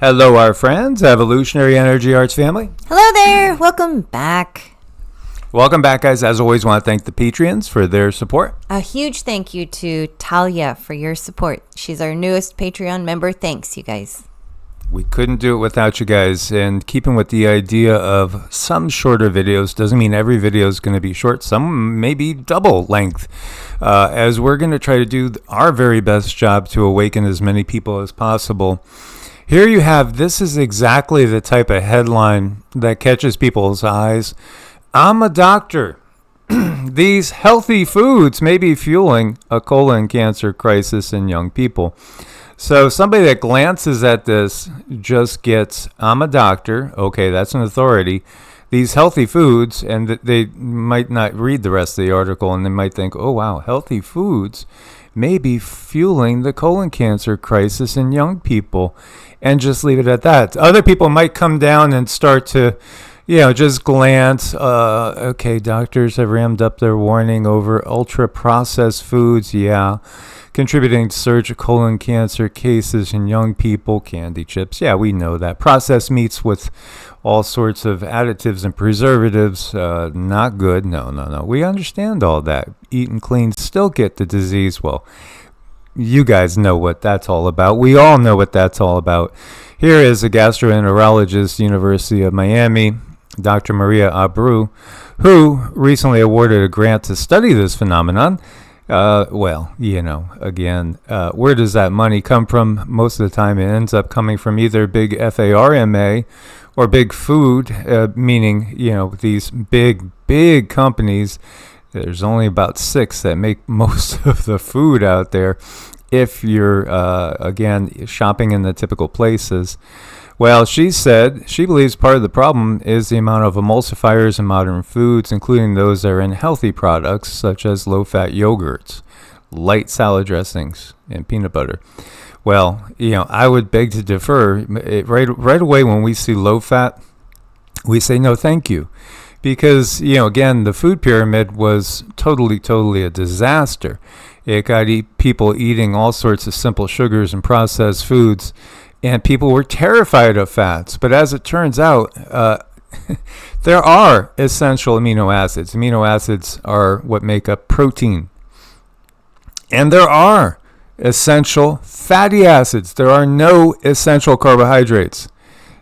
Hello, our friends, Evolutionary Energy Arts family. Hello there. Welcome back. Welcome back, guys. As always, want to thank the Patreons for their support. A huge thank you to Talia for your support. She's our newest Patreon member. Thanks, you guys. We couldn't do it without you guys. And keeping with the idea of some shorter videos doesn't mean every video is going to be short. Some may be double length. As we're going to try to do our very best job to awaken as many people as possible. Here you have, this is exactly the type of headline that catches people's eyes. I'm a doctor. These healthy foods may be fueling a colon cancer crisis in young people. So somebody that glances at this just gets, I'm a doctor. Okay, that's an authority. These healthy foods, and they might not read the rest of the article, and they might think, oh, wow, healthy foods may be fueling the colon cancer crisis in young people, and just leave it at that. Other people might come down and start to, just glance. Okay, doctors have rammed up their warning over ultra-processed foods. Yeah, contributing to surge of colon cancer cases in young people. Candy chips. Yeah, we know that. Processed meats with all sorts of additives and preservatives. Not good. No. We understand all that. Eating clean, still get the disease. Well, you guys know what that's all about. We all know what that's all about. Here is a gastroenterologist, University of Miami, Dr. Maria Abreu, who recently awarded a grant to study this phenomenon. Again, where does that money come from? Most of the time it ends up coming from either big pharma or big food, meaning, these big companies. There's only about 6 that make most of the food out there if you're, again, shopping in the typical places. Well, she said she believes part of the problem is the amount of emulsifiers in modern foods, including those that are in healthy products, such as low-fat yogurts, light salad dressings, and peanut butter. Well, I would beg to differ. Right away when we see low-fat, we say no thank you. Because, again, the food pyramid was totally a disaster. It got people eating all sorts of simple sugars and processed foods, and people were terrified of fats. But as it turns out, there are essential amino acids. Amino acids are what make up protein. And there are essential fatty acids. There are no essential carbohydrates.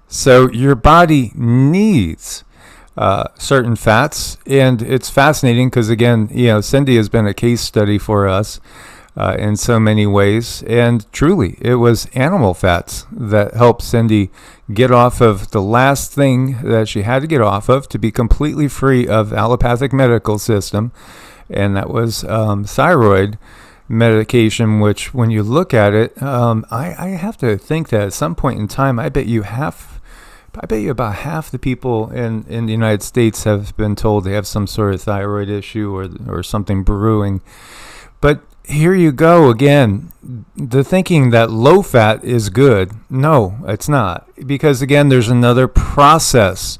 So your body needs certain fats, and it's fascinating because, again, Cindy has been a case study for us in so many ways, and truly it was animal fats that helped Cindy get off of the last thing that she had to get off of to be completely free of allopathic medical system, and that was thyroid medication, which when you look at it, I have to think that at some point in time, I bet you about half the people in the United States have been told they have some sort of thyroid issue or something brewing. But here you go again, the thinking that low fat is good. No, it's not. Because again, there's another process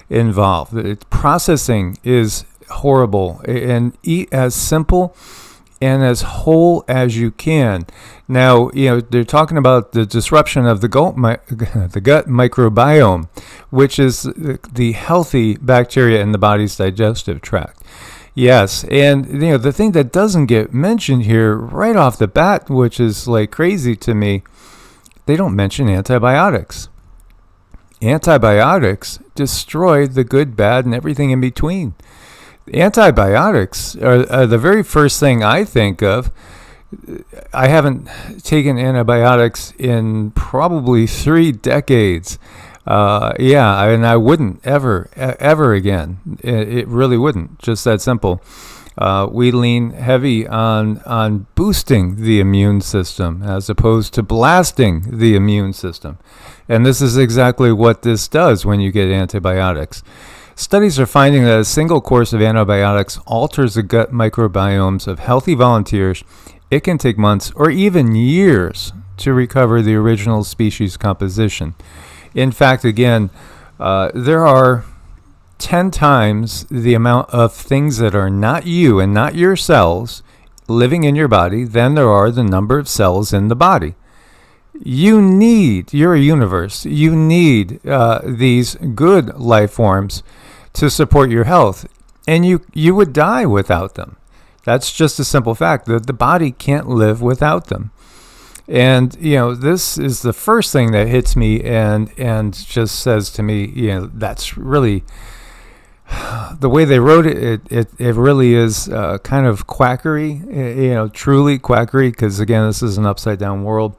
involved. Processing is horrible. And eat as simple and as whole as you can. Now, they're talking about the disruption of the gut microbiome, which is the healthy bacteria in the body's digestive tract. Yes, and the thing that doesn't get mentioned here right off the bat, which is like crazy to me, they don't mention antibiotics. Antibiotics destroy the good, bad, and everything in between. Antibiotics are the very first thing I think of. I haven't taken antibiotics in probably 3 decades. And I wouldn't ever again. It really wouldn't. Just that simple. We lean heavy on boosting the immune system as opposed to blasting the immune system. And this is exactly what this does when you get antibiotics. Studies are finding that a single course of antibiotics alters the gut microbiomes of healthy volunteers. It can take months or even years to recover the original species composition. In fact, again, there are 10 times the amount of things that are not you and not your cells living in your body than there are the number of cells in the body. you're a universe. You need these good life forms to support your health. And you would die without them. That's just a simple fact. The body can't live without them. And, this is the first thing that hits me and just says to me, that's really, the way they wrote it, it really is kind of quackery, truly quackery, because, again, this is an upside-down world.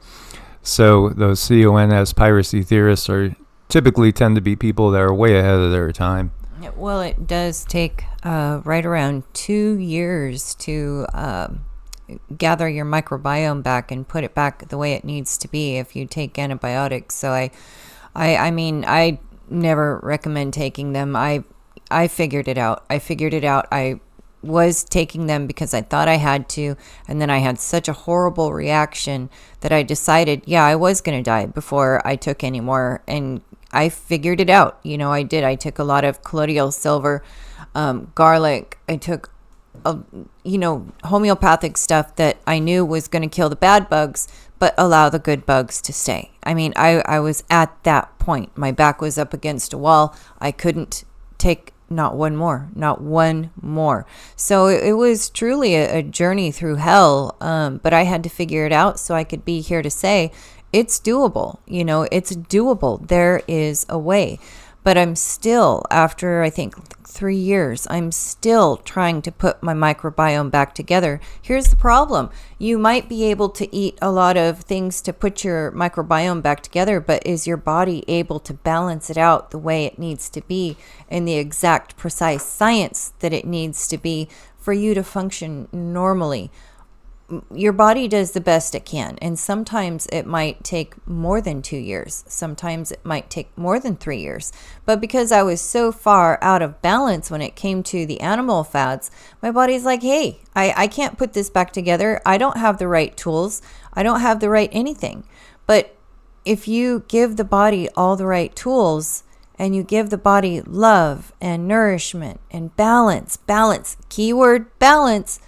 So those CONS piracy theorists typically tend to be people that are way ahead of their time. Well, it does take right around 2 years to gather your microbiome back and put it back the way it needs to be if you take antibiotics. So I mean, I never recommend taking them. I figured it out. I was taking them because I thought I had to, and then I had such a horrible reaction that I decided, I was going to die before I took any more, and I figured it out. I did. I took a lot of colloidal silver, garlic. I took, homeopathic stuff that I knew was going to kill the bad bugs, but allow the good bugs to stay. I mean, I was at that point. My back was up against a wall. I couldn't take not one more. So it was truly a journey through hell. But I had to figure it out so I could be here to say, it's doable. It's doable. There is a way. But I'm still, after I think 3 years, I'm still trying to put my microbiome back together. Here's the problem. You might be able to eat a lot of things to put your microbiome back together, but is your body able to balance it out the way it needs to be in the exact precise science that it needs to be for you to function normally? Your body does the best it can, and sometimes it might take more than 2 years. Sometimes it might take more than 3 years. But because I was so far out of balance when it came to the animal fats, my body's like, hey, I can't put this back together. I don't have the right tools. I don't have the right anything. But if you give the body all the right tools, and you give the body love and nourishment and balance, keyword balance,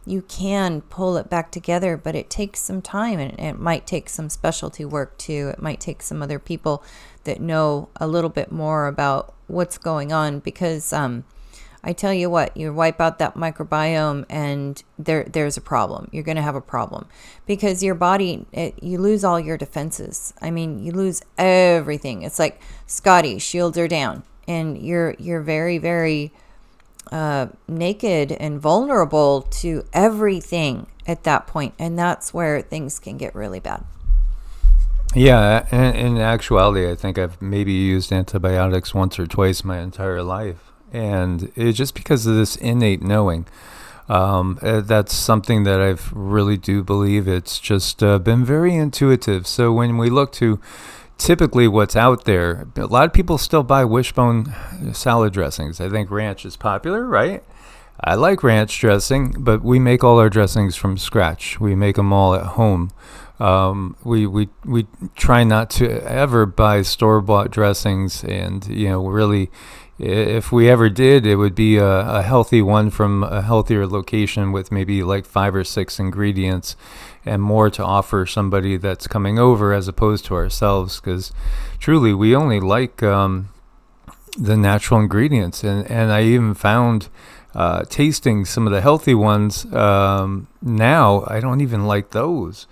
you can pull it back together, but it takes some time, and it might take some specialty work too. It might take some other people that know a little bit more about what's going on, because I tell you what, you wipe out that microbiome and there's a problem. You're going to have a problem because your body, you lose all your defenses. I mean, you lose everything. It's like, Scotty, shields are down, and you're very, very naked and vulnerable to everything at that point, and that's where things can get really bad. Yeah, in actuality, I think I've maybe used antibiotics once or twice my entire life, and it's just because of this innate knowing. That's something that I really do believe. It's just been very intuitive. So when we look to typically what's out there, a lot of people still buy wishbone salad dressings. I think ranch is popular, right? I like ranch dressing, but we make all our dressings from scratch. We make them all at home. We try not to ever buy store-bought dressings, and really, if we ever did, it would be a healthy one from a healthier location with maybe like 5 or 6 ingredients and more to offer somebody that's coming over as opposed to ourselves, because truly we only like the natural ingredients. And I even found tasting some of the healthy ones now, I don't even like those.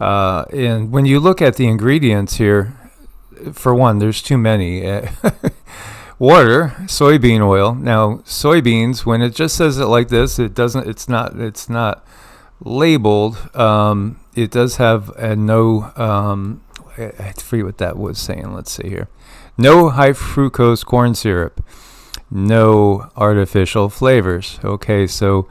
And when you look at the ingredients here, for one, there's too many. Water, soybean oil. Now, soybeans, when it just says it like this, it's not labeled. It does have a no, I forget what that was saying. Let's see here. No high fructose corn syrup. No artificial flavors. Okay, so,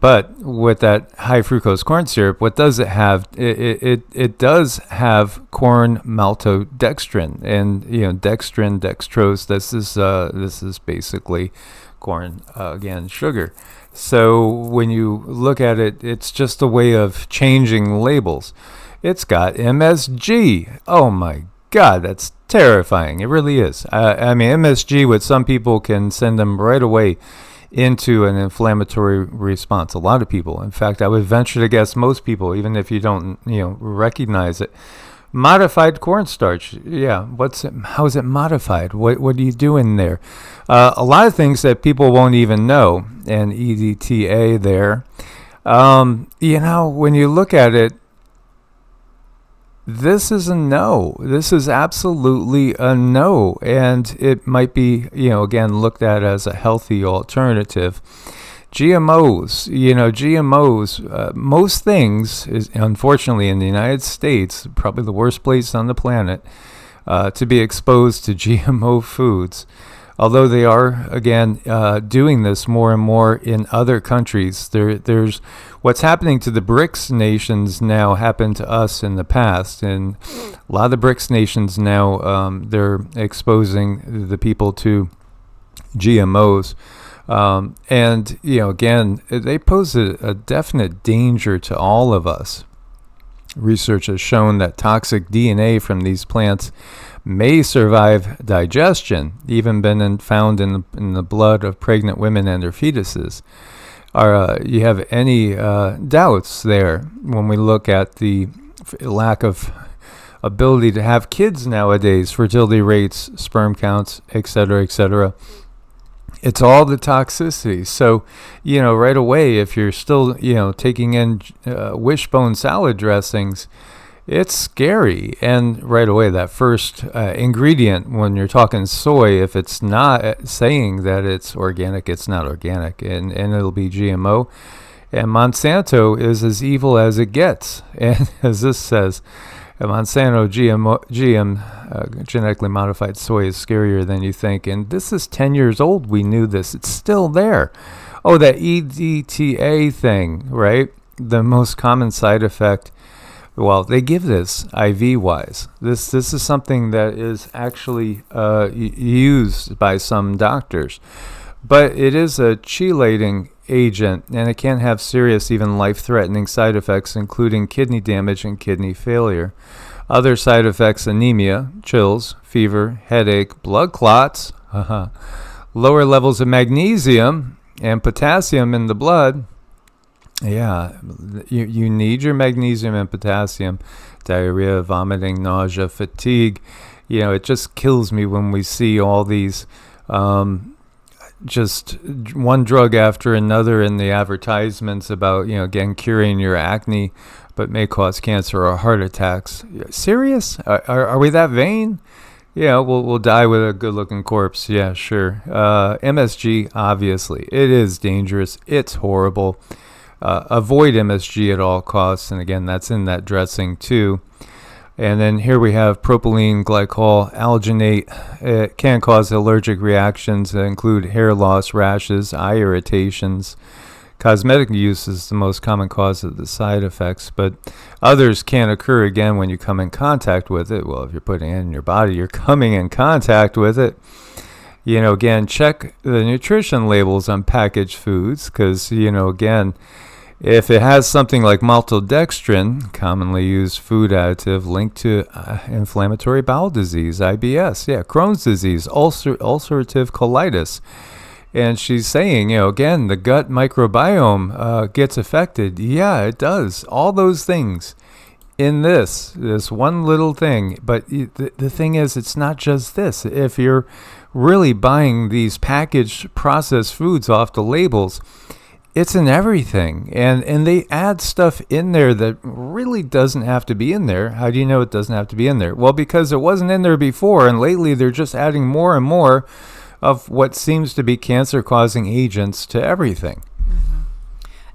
but with that high fructose corn syrup, what does it have? It does have corn maltodextrin, and dextrin, dextrose. This is basically corn, again, sugar. So when you look at it, it's just a way of changing labels. It's got MSG. Oh my God, that's terrifying. It really is. I mean, MSG, with some people, can send them right away into an inflammatory response. A lot of people. In fact, I would venture to guess most people, even if you don't recognize it. Modified cornstarch. Yeah. How is it modified? What do you do in there? A lot of things that people won't even know. And EDTA there. When you look at it, this is a no. This is absolutely a no. And it might be, again, looked at as a healthy alternative. GMOs, most things is unfortunately in the United States, probably the worst place on the planet to be exposed to GMO foods. Although they are, again, doing this more and more in other countries. There's what's happening to the BRICS nations now happened to us in the past. And a lot of the BRICS nations now, they're exposing the people to GMOs. Again, they pose a definite danger to all of us. Research has shown that toxic DNA from these plants may survive digestion, even been found in the blood of pregnant women and their fetuses. You have any doubts there when we look at the lack of ability to have kids nowadays, fertility rates, sperm counts, etc., etc.? It's all the toxicity. So, right away, if you're still, taking in wishbone salad dressings, it's scary. And right away, that first ingredient, when you're talking soy, if it's not saying that it's organic, it's not organic, and it'll be GMO. And Monsanto is as evil as it gets. And as this says, Monsanto GM genetically modified soy is scarier than you think. And this is 10 years old. We knew this. It's still there. Oh, that EDTA thing, right? The most common side effect. Well, they give this IV-wise. This is something that is actually used by some doctors. But it is a chelating agent, and it can have serious, even life-threatening side effects, including kidney damage and kidney failure. Other side effects: anemia, chills, fever, headache, blood clots, lower levels of magnesium and potassium in the blood. Yeah, you need your magnesium and potassium. Diarrhea, vomiting, nausea, fatigue. It just kills me when we see all these just one drug after another in the advertisements about, again, curing your acne, but may cause cancer or heart attacks. Serious? Are we that vain? Yeah, we'll die with a good-looking corpse. Yeah, sure. MSG, obviously. It is dangerous. It's horrible. Avoid MSG at all costs. And again, that's in that dressing too. And then here we have propylene glycol alginate. It can cause allergic reactions that include hair loss, rashes, eye irritations. Cosmetic use is the most common cause of the side effects, but others can occur again when you come in contact with it. Well, if you're putting it in your body, you're coming in contact with it. Again, check the nutrition labels on packaged foods because, again, if it has something like maltodextrin, commonly used food additive linked to inflammatory bowel disease, IBS, Crohn's disease, ulcerative colitis. And she's saying, again, the gut microbiome gets affected. Yeah, it does. All those things in this one little thing. But the thing is, it's not just this. If you're really buying these packaged processed foods off the labels, it's in everything. And they add stuff in there that really doesn't have to be in there. How do you know it doesn't have to be in there? Well, because it wasn't in there before, and lately they're just adding more and more of what seems to be cancer-causing agents to everything.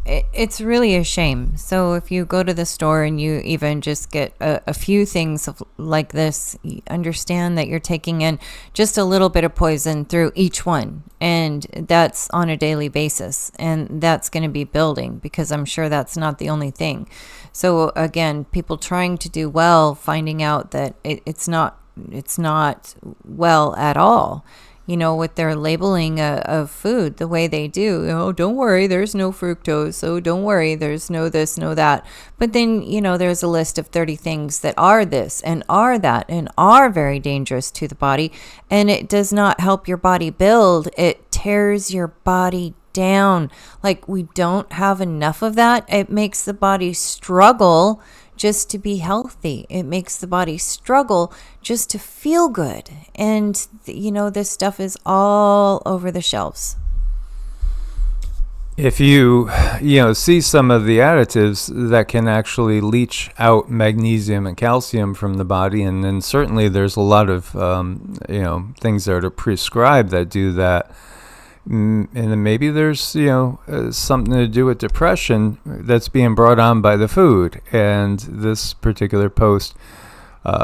It's really a shame. So if you go to the store and you even just get a few things like this, you understand that you're taking in just a little bit of poison through each one. And that's on a daily basis. And that's going to be building, because I'm sure that's not the only thing. So again, people trying to do well, finding out that it's not well at all. With their labeling of food, the way they do. Don't worry, there's no fructose. So don't worry, there's no this, no that. But then, there's a list of 30 things that are this and are that and are very dangerous to the body. And it does not help your body build. It tears your body down. Like, we don't have enough of that. It makes the body struggle just to be healthy. It makes the body struggle just to feel good. And, this stuff is all over the shelves. If you see some of the additives that can actually leach out magnesium and calcium from the body, and then certainly there's a lot of things that are prescribed that do that, and then maybe there's something to do with depression that's being brought on by the food. And this particular post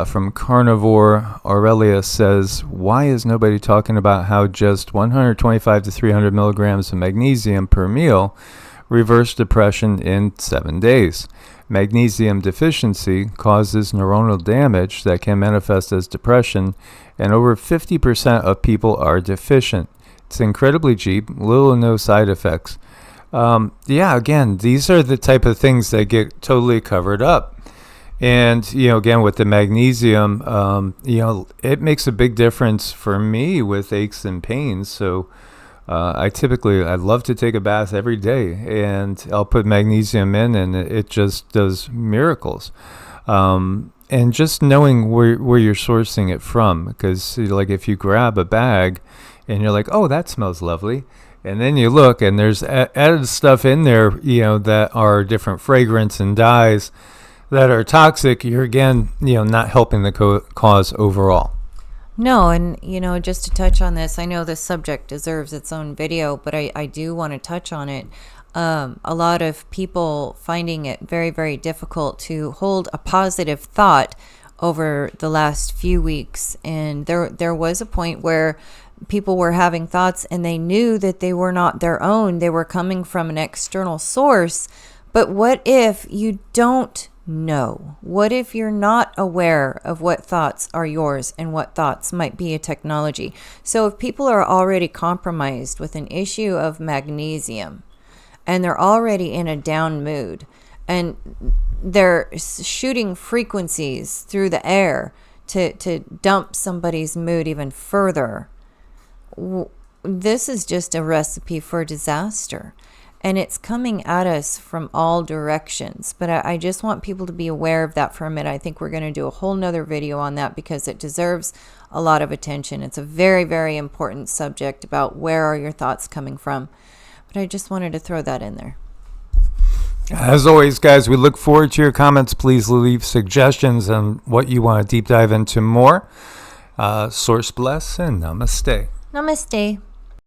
from Carnivore Aurelia says, why is nobody talking about how just 125 to 300 milligrams of magnesium per meal reverse depression in 7 days? Magnesium deficiency causes neuronal damage that can manifest as depression, and over 50% of people are deficient. It's incredibly cheap, little or no side effects. Again, these are the type of things that get totally covered up. And, again, with the magnesium, it makes a big difference for me with aches and pains. So I'd love to take a bath every day, and I'll put magnesium in, and it just does miracles. And just knowing where you're sourcing it from, because like if you grab a bag and you're like, oh, that smells lovely, and then you look and there's added stuff in there, that are different fragrance and dyes that are toxic, you're again, not helping the cause overall. No, and just to touch on this, I know this subject deserves its own video, but I do want to touch on it. A lot of people finding it very, very difficult to hold a positive thought over the last few weeks, and there was a point where people were having thoughts and they knew that they were not their own. They were coming from an external source. But what if you don't know? What if you're not aware of what thoughts are yours and what thoughts might be a technology? So if people are already compromised with an issue of magnesium and they're already in a down mood and they're shooting frequencies through the air to dump somebody's mood even further, this is just a recipe for disaster. And it's coming at us from all directions. But I just want people to be aware of that for a minute. I think we're going to do a whole nother video on that because it deserves a lot of attention. It's a very, very important subject about where are your thoughts coming from. But I just wanted to throw that in there. As always, guys, we look forward to your comments. Please leave suggestions on what you want to deep dive into more. Source bless and namaste. Namaste.